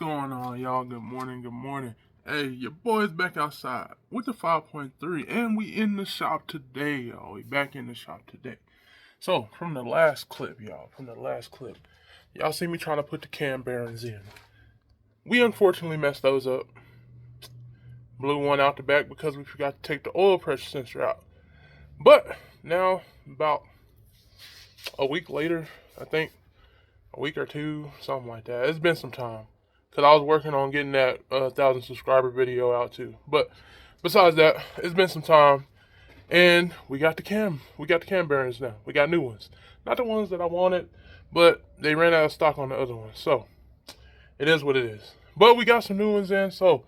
going on, y'all? Good morning, good morning. Hey, your boy's back outside with the 5.3, and we in the shop today, y'all. We back in the shop today. So, from the last clip, y'all see me trying to put the cam bearings in. We unfortunately messed those up. Blew one out the back because we forgot to take the oil pressure sensor out. But, now, about a week later, I think, a week or two, something like that. It's been some time. Because I was working on getting that 1,000 subscriber video out too. But besides that, it's been some time. And we got the cam bearings now. We got new ones. Not the ones that I wanted, but they ran out of stock on the other ones. So, it is what it is. But we got some new ones in, so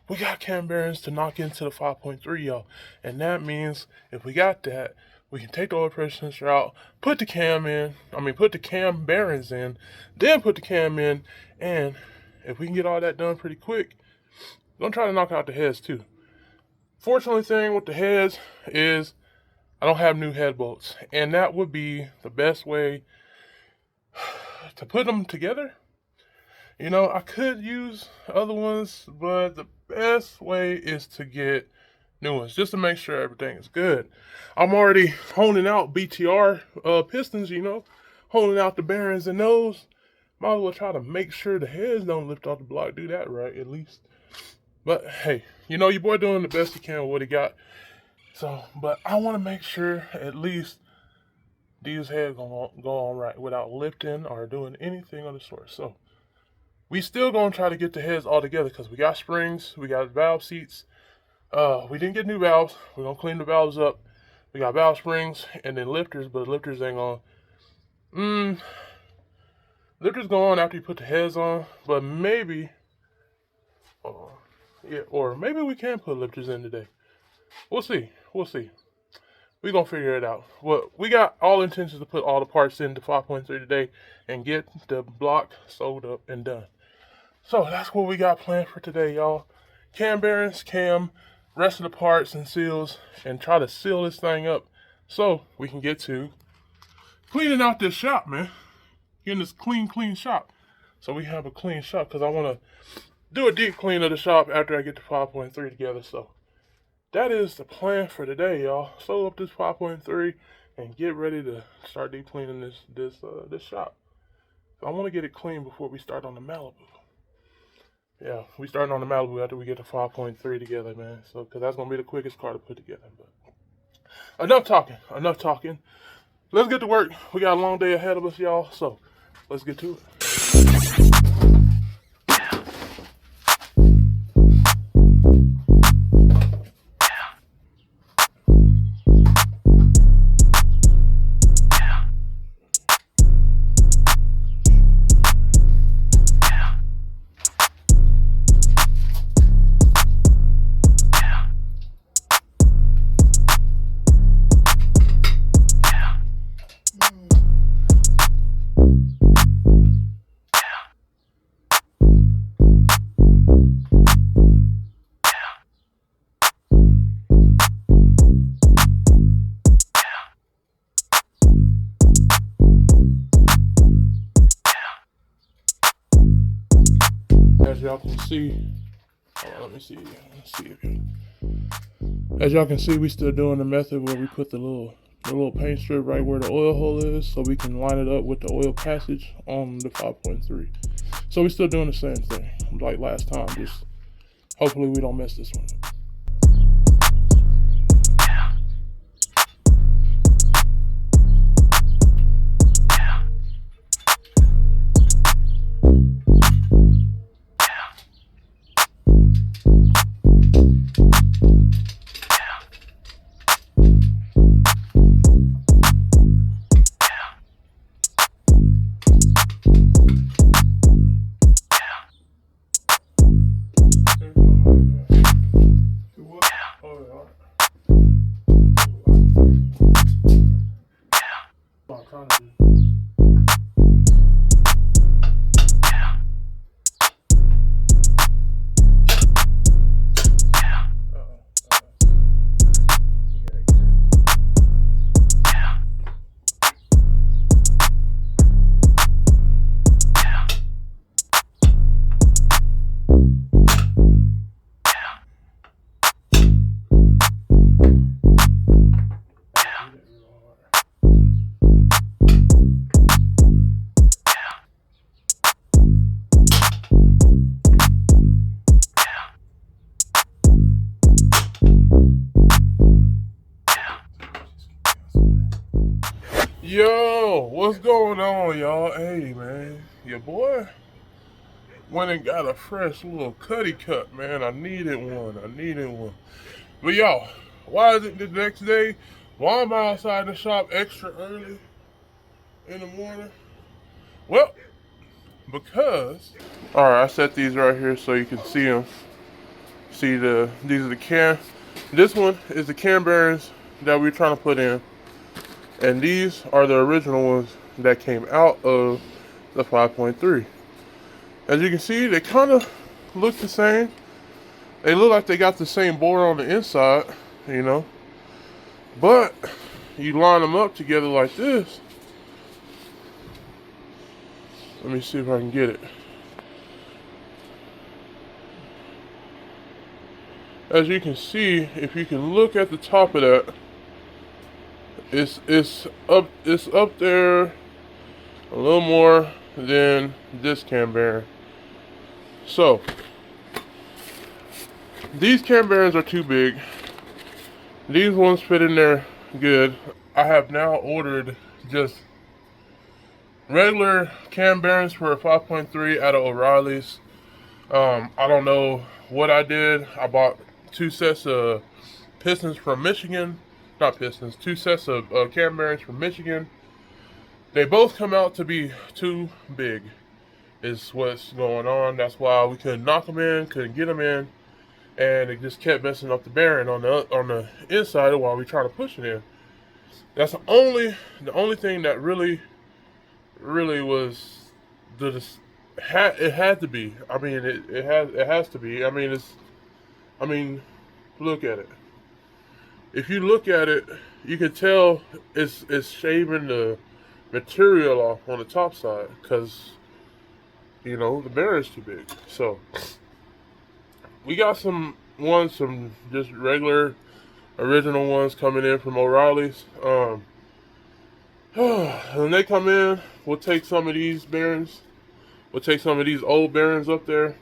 we got cam bearings to knock into the 5.3, y'all. And that means if we got that, we can take the oil pressure sensor out, put the cam bearings in, then put the cam in, and if we can get all that done pretty quick, I'm gonna try to knock out the heads too. Fortunately thing with the heads is I don't have new head bolts, and that would be the best way to put them together. You know, I could use other ones, but the best way is to get new ones, just to make sure everything is good. I'm already honing out BTR pistons, you know, honing out the bearings and those. Might as well try to make sure the heads don't lift off the block. Do that right, at least. But, hey, you know, your boy doing the best he can with what he got. So, but I want to make sure at least these heads go on right without lifting or doing anything of the sort. So, we still going to try to get the heads all together because we got springs, we got valve seats. We didn't get new valves. We're going to clean the valves up. We got valve springs and then lifters, but lifters ain't going to... Lifters go on after you put the heads on, but maybe, or maybe we can put lifters in today. We'll see. We're going to figure it out. Well, we got all intentions to put all the parts into 5.3 today and get the block sold up and done. So that's what we got planned for today, y'all. Cam bearings, rest of the parts and seals, and try to seal this thing up so we can get to cleaning out this shop, man. Getting this clean shop. So we have a clean shop because I want to do a deep clean of the shop after I get the 5.3 together. So that is the plan for today, y'all. Sew up this 5.3 and get ready to start deep cleaning this shop. So I want to get it clean before we start on the Malibu. Yeah, we starting on the Malibu after we get the 5.3 together, man. So because that's gonna be the quickest car to put together. But enough talking. Let's get to work. We got a long day ahead of us, y'all. So let's get to it. As y'all can see, let's see if as y'all can see, we still doing the method where we put the little paint strip right where the oil hole is, so we can line it up with the oil passage on the 5.3. So we still doing the same thing like last time. Just hopefully we don't mess this one up. Yo, what's going on, y'all? Hey, man, your boy went and got a fresh little cutty cut, man. I needed one. But y'all, why is it the next day? Why am I outside the shop extra early in the morning? Well, because all right, I set these right here so you can see them. See these are the cam. This one is the cam bearings that we're trying to put in, and these are the original ones that came out of the 5.3. As you can see, they kind of look the same. They look like they got the same bore on the inside, you know. But you line them up together like this. Let me see if I can get it. As you can see, if you can look at the top of that, it's up there a little more than this cam bearing. So these cam bearings are too big. These ones fit in there good. I have now ordered just regular cam bearings for a 5.3 out of O'Reilly's. I don't know what I did. I bought two sets of pistons from Michigan. Not pistons, two sets of cam bearings from Michigan. They both come out to be too big, is what's going on. That's why we couldn't knock them in, couldn't get them in, and it just kept messing up the bearing on the inside while we try to push it in. That's the only thing that really was it had to be. I mean, it has to be. I mean, look at it. If you look at it, you can tell it's shaving the material off on the top side because, you know, the bearing's too big. So we got some just regular original ones coming in from O'Reilly's. When they come in, we'll take some of these bearings. We'll take some of these old bearings up there,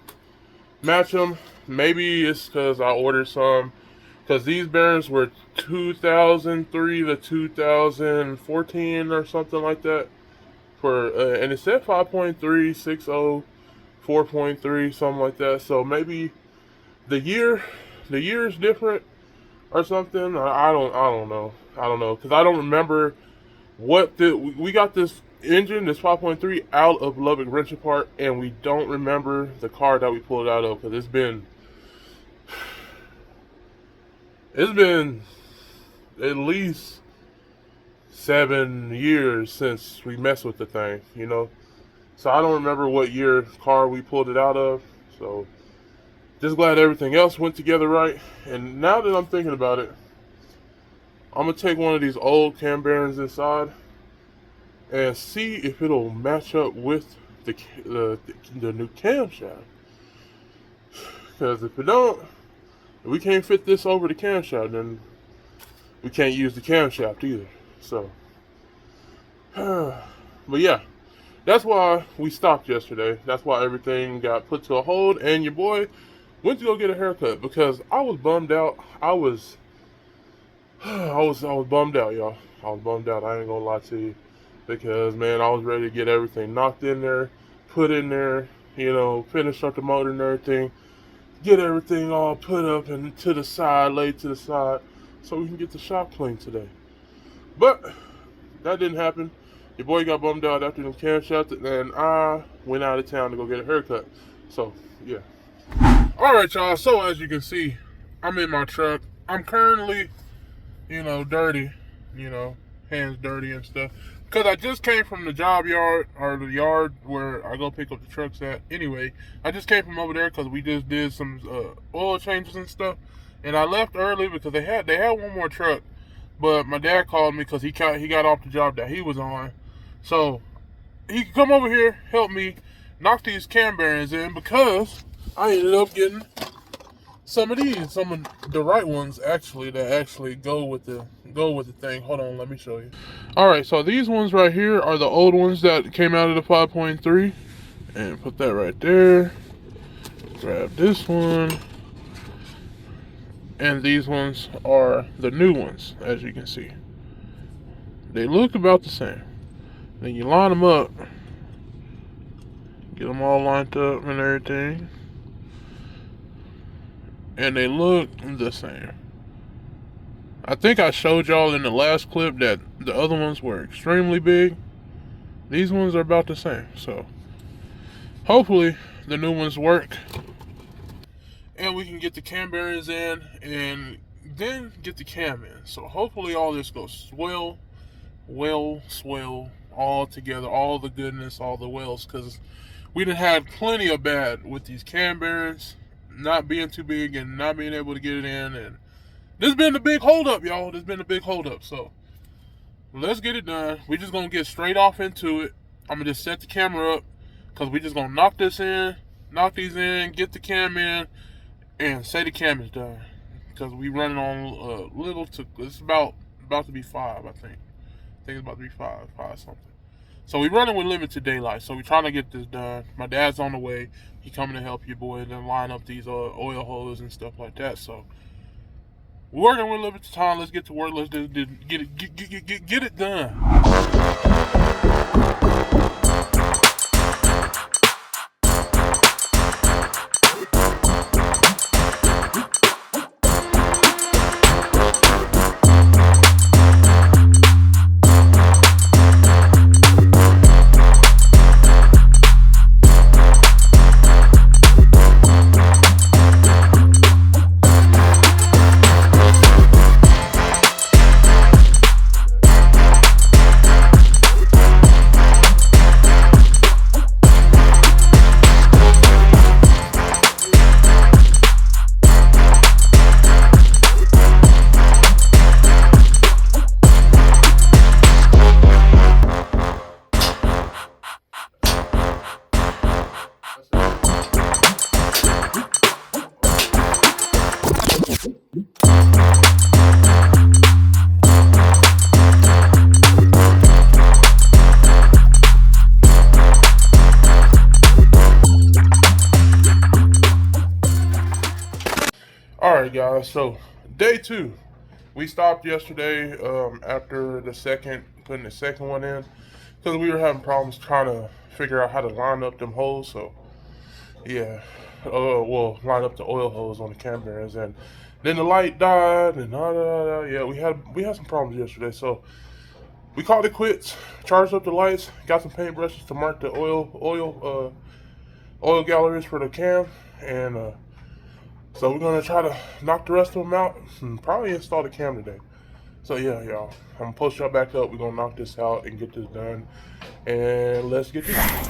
match them. Maybe it's because I ordered some, because these bearings were 2003 to 2014 or something like that. And it said 5.3, 6.0, 4.3, something like that. So maybe the year is different or something. I don't know, because I don't remember we got this engine, this 5.3, out of Lubbock Wrench Apart, and we don't remember the car that we pulled out of, because it's been at least 7 years since we messed with the thing, you know. So I don't remember what year car we pulled it out of. So just glad everything else went together right. And now that I'm thinking about it, I'm gonna take one of these old cam bearings inside and see if it'll match up with the new camshaft. Because if it don't, if we can't fit this over the camshaft, then we can't use the camshaft either. So, but yeah, that's why we stopped yesterday. That's why everything got put to a hold, and your boy went to go get a haircut because I was bummed out. I was bummed out, y'all. I was bummed out. I ain't gonna lie to you, because man, I was ready to get everything knocked in there, put in there, you know, finish up the motor and everything, get everything all put up and to the side, laid to the side, so we can get the shop clean today. But that didn't happen. Your boy got bummed out after them camshaft, and I went out of town to go get a haircut. So yeah. All right, y'all. So as you can see, I'm in my truck. I'm currently, you know, dirty, you know, hands dirty and stuff, because I just came from the job yard, or the yard where I go pick up the trucks at. Anyway, I just came from over there because we just did some oil changes and stuff, and I left early because they had one more truck, but my dad called me because he got off the job that he was on, so he could come over here, help me knock these cam bearings in, because I ended up getting some of the right ones actually, that actually go with the thing. Hold on, let me show you. All right, so these ones right here are the old ones that came out of the 5.3, and put that right there. Grab this one, and these ones are the new ones, as you can see. They look about the same. Then you line them up, get them all lined up and everything, and they look the same. I think I showed y'all in the last clip that the other ones were extremely big. These ones are about the same, so hopefully the new ones work and we can get the cam bearings in and then get the cam in. So hopefully all this goes swell all together, all the goodness, all the wells, because we done had plenty of bad with these cam bearings not being too big and not being able to get it in, and this has been the big holdup, y'all. This has been the big holdup. So let's get it done. We're just gonna get straight off into it. I'm gonna just set the camera up because we just gonna knock these in, get the cam in, and say the cam is done. Because we running on it's about to be 5, I think. I think it's about to be 5 something. So we running with limited daylight. So we trying to get this done. My dad's on the way. He coming to help you, boy, and then line up these oil hoses and stuff like that. So we're working with limited time. Let's get to work. Let's just get it done. Alright guys, so day 2. We stopped yesterday after putting the second one in, because we were having problems trying to figure out how to line up them holes. So yeah, line up the oil hose on the cam bearings, and then the light died, and yeah, we had some problems yesterday. So we called it quits, charged up the lights, got some paint brushes to mark the oil galleries for the cam, and so we're gonna try to knock the rest of them out and probably install the cam today. So yeah, y'all, I'm gonna post y'all back up. We're gonna knock this out and get this done, and let's get this.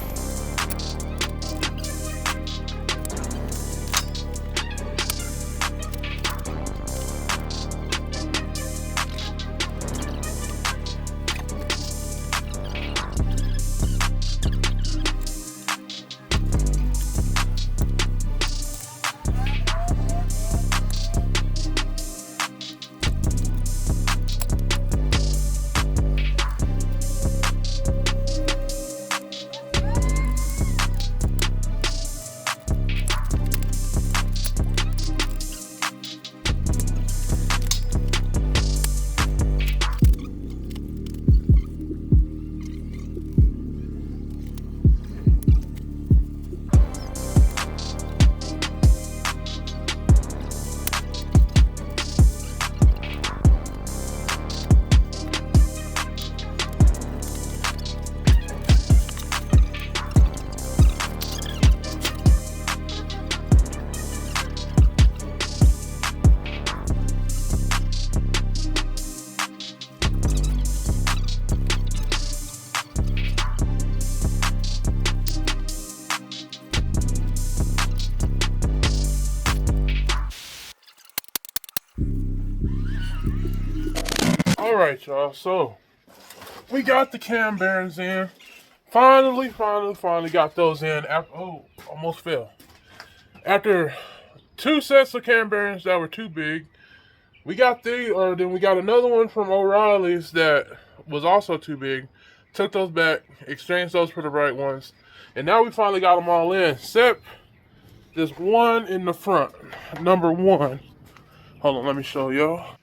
Alright, y'all, so we got the cam bearings in. Finally got those in. Almost fell. After 2 sets of cam bearings that were too big, then we got another one from O'Reilly's that was also too big. Took those back, exchanged those for the right ones, and now we finally got them all in, except this one in the front, number 1. Hold on, let me show y'all.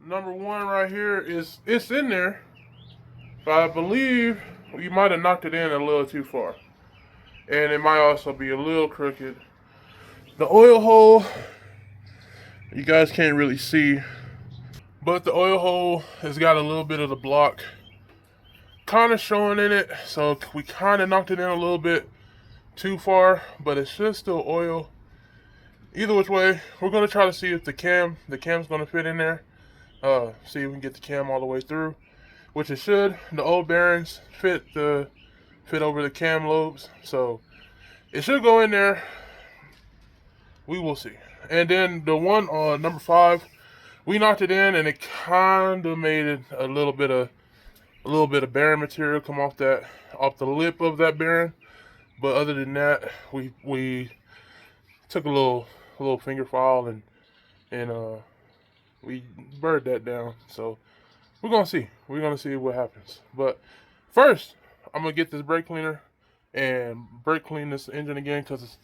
Number 1 right here it's in there, But I believe you might have knocked it in a little too far. And it might also be a little crooked. The oil hole, you guys can't really see, but the oil hole has got a little bit of the block kind of showing in it. So we kind of knocked it in a little bit too far, but it should still oil. Either which way, we're going to try to see if the cam's going to fit in there. See if we can get the cam all the way through, which it should. The old bearings fit over the cam lobes, so it should go in there. We will see. And then the one on number 5, we knocked it in, and it kind of made it a little bit of bearing material come off the lip of that bearing. But other than that, we took a little finger file and we burred that down. So we're gonna see what happens. But first, I'm gonna get this brake cleaner and brake clean this engine again, because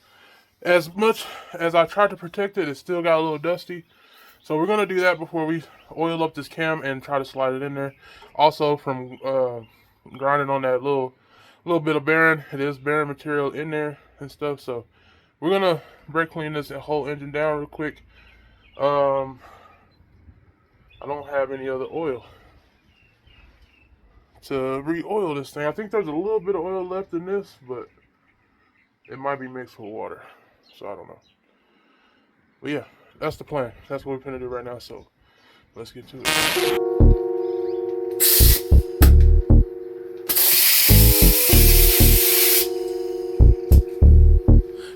as much as I tried to protect it, it still got a little dusty. So we're gonna do that before we oil up this cam and try to slide it in there. Also, from grinding on that little bit of bearing, it is bearing material in there and stuff. So we're gonna brake clean this whole engine down real quick. I don't have any other oil to re-oil this thing. I think there's a little bit of oil left in this, but it might be mixed with water, so I don't know. But yeah, that's the plan. That's what we're gonna do right now. So let's get to it.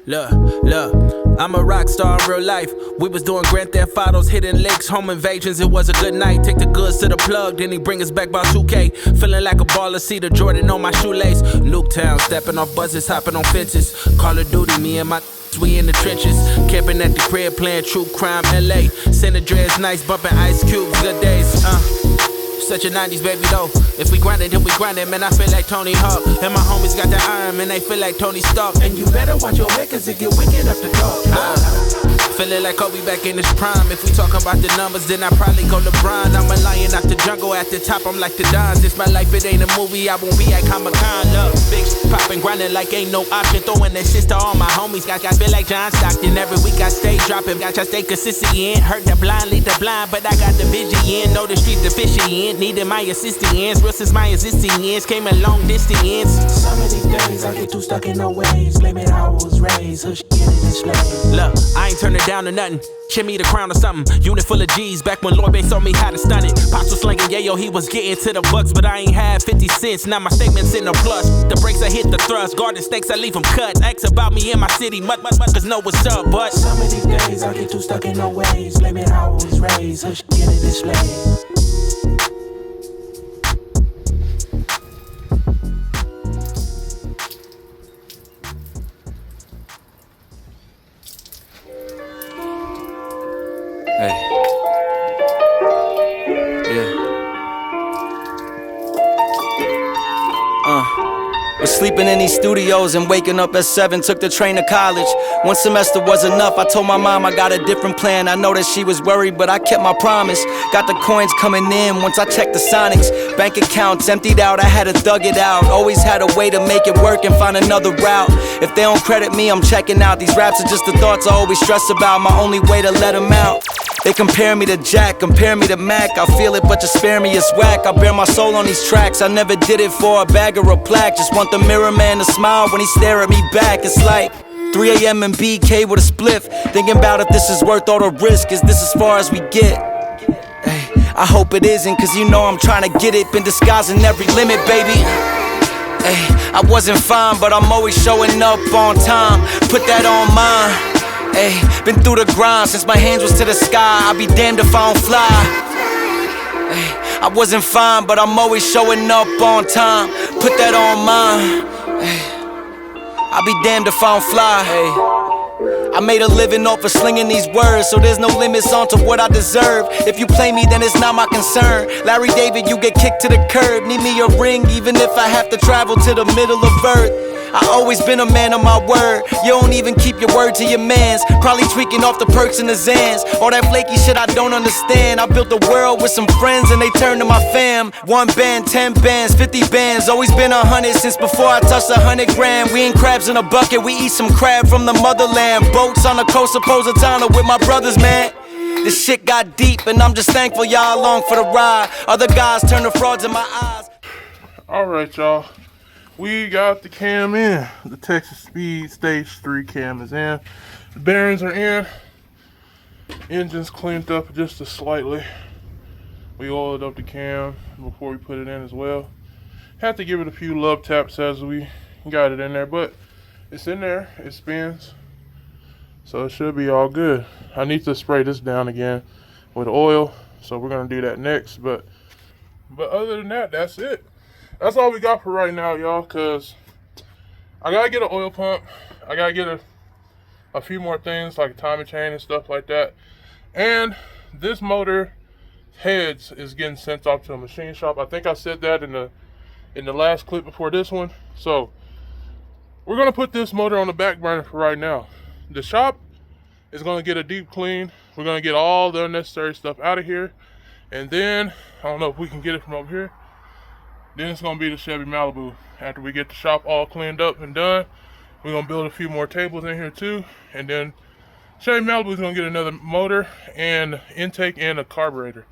Look, I'm a rock star in real life. We was doing Grand Theft Autos, hitting licks, home invasions. It was a good night. Take the goods to the plug, then he bring us back by 2K. Feeling like a baller, see the Jordan on my shoelace. Nuketown, stepping off buses, hopping on fences. Call of Duty, me and my we in the trenches. Camping at the crib, playing True Crime LA. San Andreas nice, bumping Ice Cube, good days. Such a 90s baby though. If we grind it, then we grind it. Man, I feel like Tony Hawk. And my homies got the iron, man, they feel like Tony Stark. And you better watch your head, cause it get wicked up the door. Feeling like Kobe back in his prime. If we talking about the numbers, then I probably go LeBron. I'm a lion out the jungle, at the top I'm like the Dons. This my life, it ain't a movie, I won't be at Comic-Con. Look, big poppin', grinding like ain't no option. Throwing that shit to all my homies. Got feel like John Stockton. Every week I stay dropping. Got y'all stay consistent in. Hurt the blind, lead the blind, but I got the vision in. Know the streets efficient. Needed my assistance. Real since my existence. Came a long distance. Some of these days I get too stuck in no ways. Blame it how I was raised. Hush, get in this place. Look, I ain't turning down to nothing. Shimmy the crown or something. Unit full of G's. Back when Lloyd Banks told me how to stun it. Pops was slinging yayo, he was getting to the bucks, but I ain't had 50 cents. Now my statements in the plus. The brakes I hit the thrust. Garden snakes I leave them cut. Ask about me in my city. Cause know what's up, but some of these days I get too stuck in no ways. Blame it how I was raised. Hush, get in this place. Hey. Yeah. Was sleeping in these studios and waking up at 7. Took the train to college. One semester was enough. I told my mom I got a different plan. I know that she was worried, but I kept my promise. Got the coins coming in once I checked the Sonics. Bank accounts emptied out, I had to thug it out. Always had a way to make it work and find another route. If they don't credit me, I'm checking out. These raps are just the thoughts I always stress about. My only way to let them out. They compare me to Jack, compare me to Mac. I feel it, but just spare me, it's whack. I bear my soul on these tracks. I never did it for a bag or a plaque. Just want the mirror man to smile when he stare at me back. It's like 3 a.m. and BK with a spliff. Thinking about if this is worth all the risk. Is this as far as we get? Hey, I hope it isn't, cause you know I'm trying to get it. Been disguising every limit, baby. Hey, I wasn't fine, but I'm always showing up on time. Put that on mine. Ay, been through the grind since my hands was to the sky. I'll be damned if I don't fly. Ay, I wasn't fine, but I'm always showing up on time. Put that on mine. Ay, I'll be damned if I don't fly. Ay, I made a living off of slinging these words, so there's no limits onto what I deserve. If you play me, then it's not my concern. Larry David, you get kicked to the curb. Need me a ring, even if I have to travel to the middle of earth. I always been a man of my word. You don't even keep your word to your mans. Probably tweaking off the perks and the Zans. All that flaky shit I don't understand. I built the world with some friends and they turned to my fam. 1 band, 10 bands, 50 bands. Always been 100 since before I touched 100 grand. We ain't crabs in a bucket, we eat some crab from the motherland. Boats on the coast of Positano with my brothers, man. This shit got deep and I'm just thankful y'all along for the ride. Other guys turn to frauds in my eyes. Alright, y'all. We got the cam in. The Texas Speed Stage 3 cam is in. The bearings are in. Engine's cleaned up just a slightly. We oiled up the cam before we put it in as well. Had to give it a few love taps as we got it in there, but it's in there. It spins. So it should be all good. I need to spray this down again with oil, so we're gonna do that next. But other than that, that's it. That's all we got for right now, y'all. Cause I gotta get an oil pump. I gotta get a few more things like a timing chain and stuff like that. And this motor heads is getting sent off to a machine shop. I think I said that in the last clip before this one. So we're gonna put this motor on the back burner for right now. The shop is going to get a deep clean. We're going to get all the unnecessary stuff out of here. And then, I don't know if we can get it from over here. Then it's going to be the Chevy Malibu. After we get the shop all cleaned up and done, we're going to build a few more tables in here too. And then Chevy Malibu is going to get another motor and intake and a carburetor.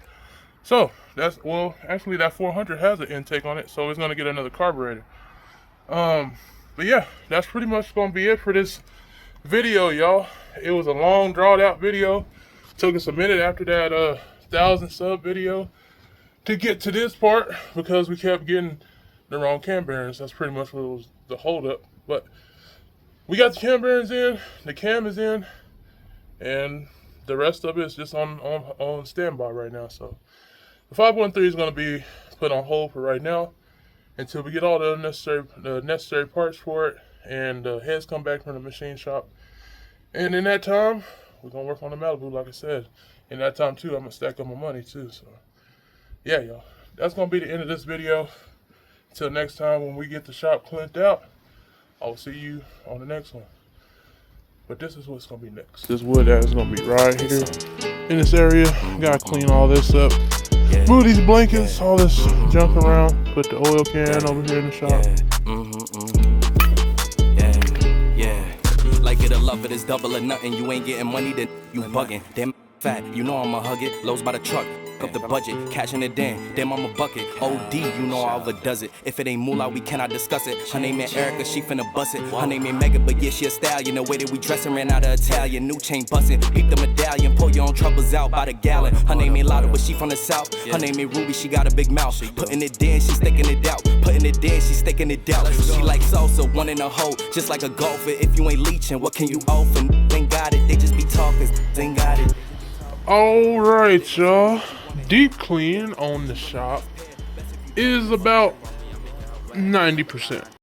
So, actually that 400 has an intake on it. So it's going to get another carburetor. But yeah, that's pretty much going to be it for this video, y'all. It was a long drawn out video. Took us a minute after that 1,000 sub video to get to this part because we kept getting the wrong cam bearings. That's pretty much what was the hold up. But we got the cam bearings in, the cam is in, and the rest of it is just on standby right now. So the 5.3 is going to be put on hold for right now until we get all the necessary parts for it and heads come back from the machine shop. And in that time, we're going to work on the Malibu, like I said. In that time, too, I'm going to stack up my money, too. So, yeah, y'all. That's going to be the end of this video. Until next time, when we get the shop cleaned out, I will see you on the next one. But this is what's going to be next. This wood that is going to be right here in this area. Got to clean all this up. Move these blankets, all this junk around. Put the oil can over here in the shop. Like it or love it, it's double or nothing. You ain't getting money, then you bugging. Damn fat, you know I'ma hug it. Lows by the truck, up the budget, cashing it in. Damn, I'm a bucket. OD, you know Alva does it. If it ain't moolah, we cannot discuss it. Her name ain't Erica, she finna bust it. Her name ain't Megan, but yeah, she a stallion. The way that we dressin' ran out of Italian. New chain bustin', peep the medallion. Pull your own troubles out by the gallon. Her name ain't Lotta, but she from the south. Her name ain't Ruby, she got a big mouth. Putting it in, she sticking it out. Putting it in, she sticking it out. She like salsa, one in a hole, just like a golfer. If you ain't leeching, what can you offer? Ain't got it, they just be talking. Ain't got it. Alright, y'all. Deep clean on the shop is about 90%.